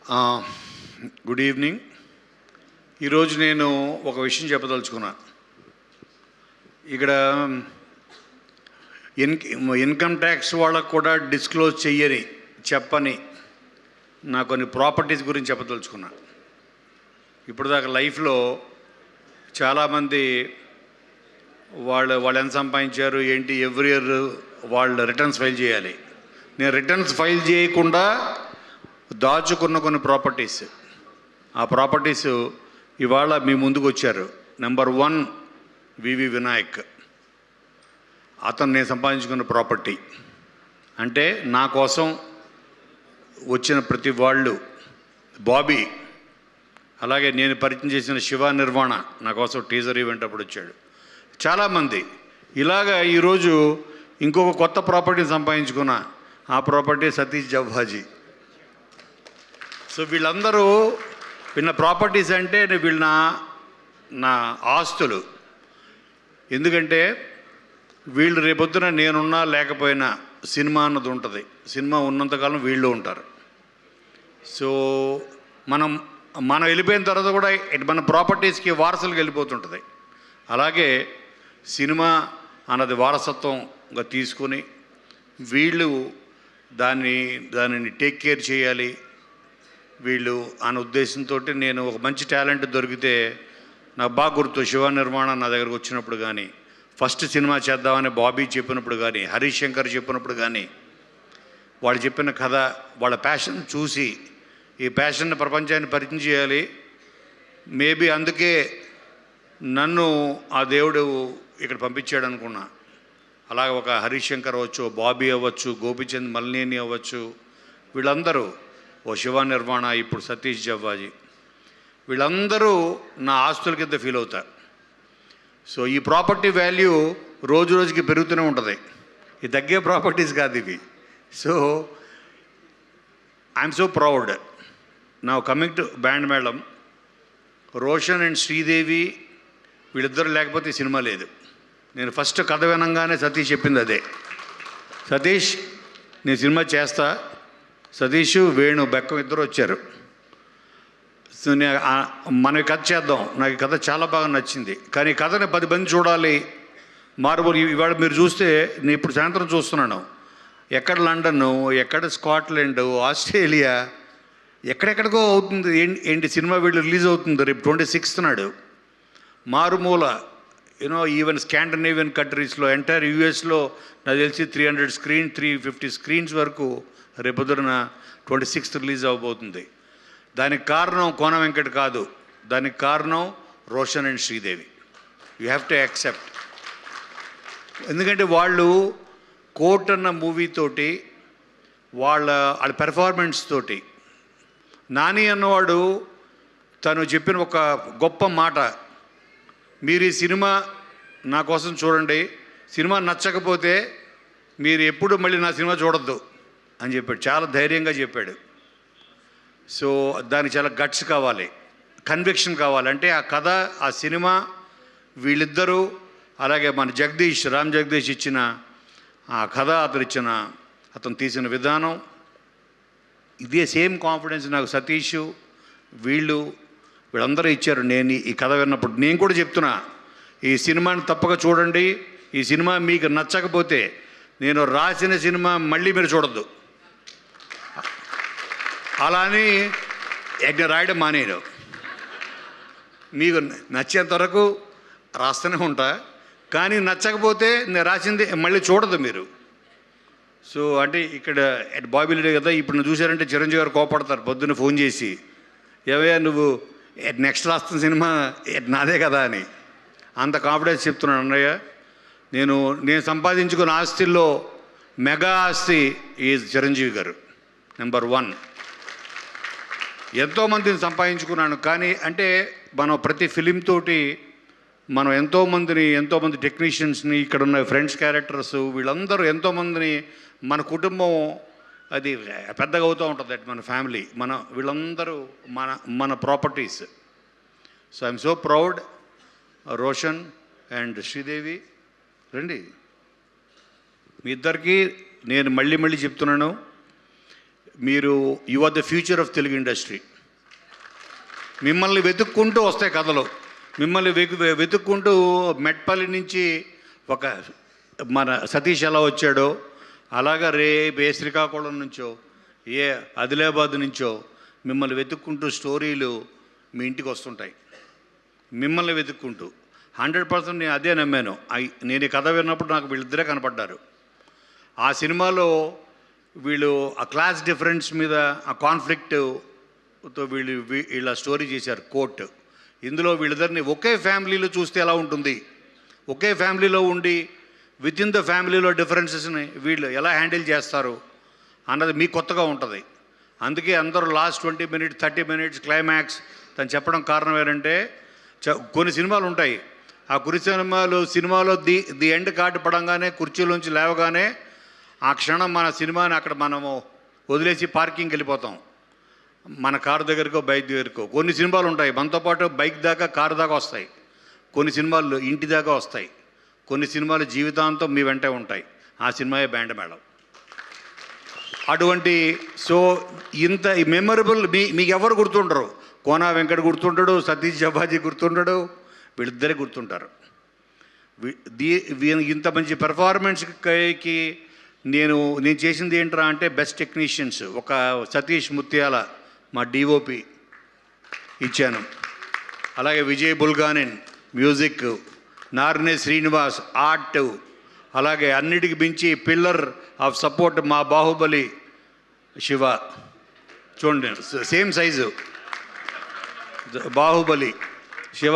Good evening. ఈరోజు నేను ఒక విషయం చెప్పదలుచుకున్నా. ఇక్కడ ఇన్కమ్ ట్యాక్స్ వాళ్ళకు కూడా డిస్క్లోజ్ చెప్పని నా కొన్ని ప్రాపర్టీస్ గురించి చెప్పదలుచుకున్నా. ఇప్పుడు దాకా లైఫ్లో చాలామంది వాళ్ళు ఎంత సంపాదించారు ఏంటి ఎవ్రీ ఇయర్ వాళ్ళు రిటర్న్స్ ఫైల్ చేయాలి. నేను రిటర్న్స్ ఫైల్ చేయకుండా దాచుకున్న కొన్ని ప్రాపర్టీస్, ఆ ప్రాపర్టీస్ ఇవాళ మీ ముందుకు వచ్చారు. నెంబర్ 1 వివి వినాయక్. అతను నేను సంపాదించుకున్న ప్రాపర్టీ. అంటే నా కోసం వచ్చిన ప్రతి వాళ్ళు, బాబీ, అలాగే నేను పరిచయం చేసిన శివ నిర్వాణ నా కోసం టీజర్ ఈవెంట్ అప్పుడు వచ్చాడు. చాలామంది ఇలాగా ఈరోజు ఇంకొక కొత్త ప్రాపర్టీని సంపాదించుకున్న ఆ ప్రాపర్టీ సతీష్ జవ్వాజీ. సో వీళ్ళందరూ వీళ్ళ ప్రాపర్టీస్ అంటే వీళ్ళ నా ఆస్తులు. ఎందుకంటే వీళ్ళు రేపొద్దున నేనున్నా లేకపోయినా సినిమా అన్నది ఉంటుంది. సినిమా ఉన్నంతకాలం వీళ్ళు ఉంటారు. సో మనం వెళ్ళిపోయిన తర్వాత కూడా మన ప్రాపర్టీస్కి వారసులకు వెళ్ళిపోతుంటుంది. అలాగే సినిమా అన్నది వారసత్వంగా తీసుకొని వీళ్ళు దానిని టేక్ కేర్ చేయాలి వీళ్ళు అనే ఉద్దేశంతో నేను ఒక మంచి టాలెంట్ దొరికితే నాకు బాగా గుర్తు. శివ నిర్మాణం నా దగ్గరకు వచ్చినప్పుడు కానీ, ఫస్ట్ సినిమా చేద్దామని బాబీ చెప్పినప్పుడు కానీ, హరీష్ శంకర్ చెప్పినప్పుడు కానీ, వాళ్ళు చెప్పిన కథ, వాళ్ళ ప్యాషన్ చూసి ఈ ప్యాషన్ని ప్రపంచాన్ని పరిచయం చేయాలి. మేబీ అందుకే నన్ను ఆ దేవుడు ఇక్కడ పంపించాడు అనుకున్నా. అలాగే ఒక హరీష్ శంకర్ అవ్వచ్చు, బాబీ అవ్వచ్చు, గోపిచంద్ మల్నేని అవ్వచ్చు, వీళ్ళందరూ, ఓ శివ నిర్మాణ, ఇప్పుడు సతీష్ జవ్వాజీ, వీళ్ళందరూ నా ఆస్తుల కింద ఫీల్ అవుతారు. సో ఈ ప్రాపర్టీ వాల్యూ రోజు రోజుకి పెరుగుతూనే ఉంటుంది. ఇది తగ్గే ప్రాపర్టీస్ కాదు ఇవి. So I'm so proud. నా కమింగ్ టు బ్యాండ్ మేళం, రోషన్ అండ్ శ్రీదేవి వీళ్ళిద్దరు లేకపోతే ఈ సినిమా లేదు. నేను ఫస్ట్ కథ వినంగానే సతీష్ చెప్పింది అదే. సతీష్ నేను సినిమా చేస్తా. సతీష్, వేణు, బెక్కం ఇద్దరు వచ్చారు. సో మన కథ చేద్దాం. నాకు ఈ కథ చాలా బాగా నచ్చింది, కానీ ఈ కథని 10 మంది చూడాలి. ఇవాళ మీరు చూస్తే, నేను ఇప్పుడు సాయంత్రం చూస్తున్నాను, ఎక్కడ లండన్, ఎక్కడ స్కాట్లాండ్, ఆస్ట్రేలియా, ఎక్కడెక్కడికో అవుతుంది. ఏంటి సినిమా వీళ్ళు రిలీజ్ అవుతుంది రేపు 26th నాడు. మారుమూల ఈవెన్ స్కాండినేవియన్ కంట్రీస్లో, ఎంటైర్ యూఎస్లో నాకు తెలిసి 350 స్క్రీన్స్ వరకు రేపొద్దున 26th రిలీజ్ అవ్వబోతుంది. దానికి కారణం కోన వెంకట్ కాదు, దానికి కారణం Roshan and Sridevi. You have to accept. ఎందుకంటే వాళ్ళు కోర్ట్ అన్న మూవీతోటి, వాళ్ళ పెర్ఫార్మెన్స్ తోటి, నాని అన్నవాడు తను చెప్పిన ఒక గొప్ప మాట, మీరు ఈ సినిమా నా కోసం చూడండి, సినిమా నచ్చకపోతే మీరు ఎప్పుడు మళ్ళీ నా సినిమా చూడొద్దు అని చెప్పాడు. చాలా ధైర్యంగా చెప్పాడు. సో దానికి చాలా గట్స్ కావాలి, కన్విక్షన్ కావాలి. అంటే ఆ కథ, ఆ సినిమా, వీళ్ళిద్దరూ, అలాగే మన రామ్ జగదీష్ ఇచ్చిన ఆ కథ, అతను తీసిన విధానం, ఇదే సేమ్ కాన్ఫిడెన్స్ నాకు సతీష్ వీళ్ళందరూ ఇచ్చారు. నేను ఈ కథ విన్నప్పుడు నేను కూడా చెప్తున్నా, ఈ సినిమాని తప్పక చూడండి. ఈ సినిమా మీకు నచ్చకపోతే నేను రాసిన సినిమా మళ్ళీ మీరు చూడొద్దు. అలా అని రాయడం మానేను. మీకు నచ్చేంత వరకు రాస్తూనే ఉంటా, కానీ నచ్చకపోతే నేను రాసింది మళ్ళీ చూడదు మీరు. సో అంటే ఇక్కడ బాబీలుడే కదా, ఇప్పుడు నువ్వు చూశారంటే చిరంజీవి గారు కోపడతారు పొద్దున్న ఫోన్ చేసి, ఏవయ్యా నువ్వు నెక్స్ట్ రాస్తున్న సినిమా నాదే కదా అని. అంత కాన్ఫిడెన్స్ చెప్తున్నాను అన్నయ్య. నేను సంపాదించుకున్న ఆస్తుల్లో మెగా ఆస్తి ఈజ్ చిరంజీవి గారు, నెంబర్ 1. ఎంతోమందిని సంపాదించుకున్నాను, కానీ అంటే మనం ప్రతి ఫిలిం తోటి మనం ఎంతోమంది టెక్నీషియన్స్ని, ఇక్కడ ఉన్న ఫ్రెండ్స్ క్యారెక్టర్స్, వీళ్ళందరూ ఎంతోమందిని, మన కుటుంబం అది పెద్దగా అవుతూ ఉంటుంది. మన ఫ్యామిలీ, వీళ్ళందరూ మన properties. So I'm so proud. Roshan and Sridevi రండి. మీ ఇద్దరికీ నేను మళ్ళీ చెప్తున్నాను, you are the future of Telugu industry. మిమ్మల్ని వెతుక్కుంటూ వస్తాయి కథలు. మిమ్మల్ని వెతుక్కుంటూ మెట్పల్లి నుంచి ఒక మన సతీష్ ఎలా వచ్చాడో అలాగా రేపు శ్రీకాకుళం నుంచో ఆదిలాబాద్ నుంచో మిమ్మల్ని వెతుక్కుంటూ స్టోరీలు మీ ఇంటికి వస్తుంటాయి. మిమ్మల్ని వెతుక్కుంటూ 100% నేను అదే నమ్మాను. నేను ఈ కథ విన్నప్పుడు నాకు వీళ్ళిద్దరే కనపడ్డారు. ఆ సినిమాలో వీళ్ళు ఆ క్లాస్ డిఫరెన్స్ మీద ఆ కాన్ఫ్లిక్ట్తో వీళ్ళ స్టోరీ చేశారు కోర్టు. ఇందులో వీళ్ళిద్దరిని ఒకే ఫ్యామిలీలో చూస్తే ఎలా ఉంటుంది, ఒకే ఫ్యామిలీలో ఉండి విత్ ఇన్ ద ఫ్యామిలీలో డిఫరెన్సెస్ని వీళ్ళు ఎలా హ్యాండిల్ చేస్తారు అన్నది మీకు కొత్తగా ఉంటుంది. అందుకే అందరూ లాస్ట్ 20 minutes 30 minutes క్లైమాక్స్ తను చెప్పడం కారణం ఏంటంటే కొన్ని సినిమాలు ఉంటాయి. ఆ సినిమాలో ది ఎండ్ కార్డు పడంగానే కుర్చీలోంచి లేవగానే ఆ క్షణం మన సినిమాని అక్కడ మనము వదిలేసి పార్కింగ్కి వెళ్ళిపోతాం, మన కారు దగ్గరకో బైక్ దగ్గరకో. కొన్ని సినిమాలు ఉంటాయి మనతో పాటు బైక్ దాకా కారు దాకా వస్తాయి, కొన్ని సినిమాలు ఇంటి దాకా వస్తాయి, కొన్ని సినిమాలు జీవితాంతం మీ వెంటే ఉంటాయి. ఆ సినిమాయే బ్యాండ్ మేళం. అటువంటి ఇంత మెమరబుల్ మీకు ఎవరు గుర్తుండరు. కోనా వెంకట్ గుర్తుంటాడు, సతీష్ జవ్వాజీ గుర్తుంటాడు, వీళ్ళిద్దరే గుర్తుంటారు. ఇంత మంచి పెర్ఫార్మెన్స్కి నేను చేసింది ఏంట్రా అంటే బెస్ట్ టెక్నీషియన్స్ ఒక సతీష్ ముత్యాల మా డిఓపి ఇచ్చాను. అలాగే విజయ్ బుల్గానిన్ మ్యూజిక్, నార్నే శ్రీనివాస్ ఆర్ట్, అలాగే అన్నిటికి మించి పిల్లర్ ఆఫ్ సపోర్ట్ మా బాహుబలి శివ. చూడండి సేమ్ సైజు బాహుబలి శివ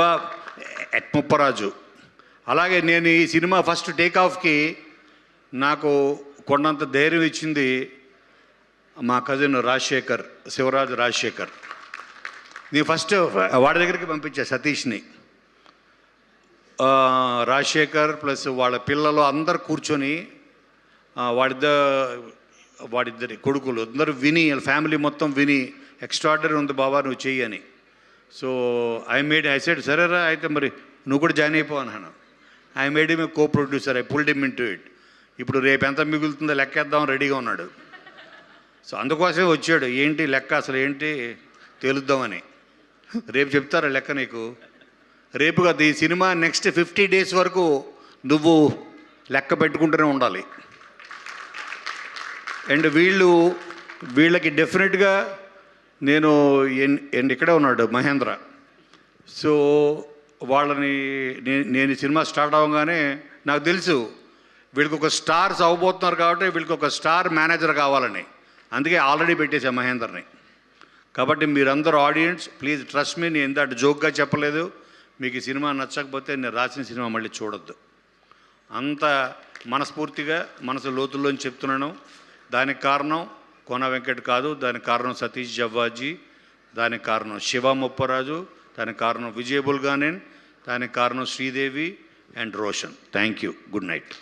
ముప్పరాజు. అలాగే నేను ఈ సినిమా ఫస్ట్ టేకాఫ్కి నాకు కొండంత ధైర్యం ఇచ్చింది మా కజిన్ రాజశేఖర్, శివరాజు రాజశేఖర్. నేను ఫస్ట్ వాడి దగ్గరికి పంపించా సతీష్ని. రాజశేఖర్ ప్లస్ వాళ్ళ పిల్లలు అందరు కూర్చొని వాడిద్దరి కొడుకులు అందరూ విని, ఫ్యామిలీ మొత్తం విని ఎక్స్ట్రాడనరీ ఉంది బాబా నువ్వు చెయ్యని. సో ఐ సెడ్ సరేరా అయితే మరి నువ్వు కూడా జాయిన్ అయిపో అన్నాను. I made him co producer, I pulled him into it. ఇప్పుడు రేపు ఎంత మిగులుతుందో లెక్కేద్దాం రెడీగా ఉన్నాడు. సో అందుకోసమే వచ్చాడు. ఏంటి లెక్క అసలు ఏంటి తేలుద్దామని. రేపు చెప్తారా లెక్క నీకు? రేపు కాదు, ఈ సినిమా నెక్స్ట్ 50 days వరకు నువ్వు లెక్క పెట్టుకుంటూనే ఉండాలి. అండ్ వీళ్ళకి డెఫినెట్గా నేను ఇక్కడే ఉన్నాడు మహేంద్ర. సో వాళ్ళని నేను సినిమా స్టార్ట్ అవ్వగానే నాకు తెలుసు వీళ్ళకి ఒక స్టార్స్ అవ్వబోతున్నారు కాబట్టి వీళ్ళకి ఒక స్టార్ మేనేజర్ కావాలని. అందుకే ఆల్రెడీ పెట్టేశాను మహేందర్ని. కాబట్టి మీరందరూ ఆడియన్స్ ప్లీజ్ ట్రస్ట్ మీ. నేను ఇంత జోక్గా చెప్పలేదు. మీకు ఈ సినిమా నచ్చకపోతే నేను రాసిన సినిమా మళ్ళీ చూడొద్దు. అంత మనస్ఫూర్తిగా మనసు లోతుల్లోంచి చెప్తున్నాను. దానికి కారణం కోన వెంకట్ కాదు, దానికి కారణం సతీష్ జవ్వాజీ, దానికి కారణం శివ ముప్పరాజు, దానికి కారణం విజయ్ బుల్గానిన్, దానికి కారణం Sridevi and Roshan. Thank you. Good night.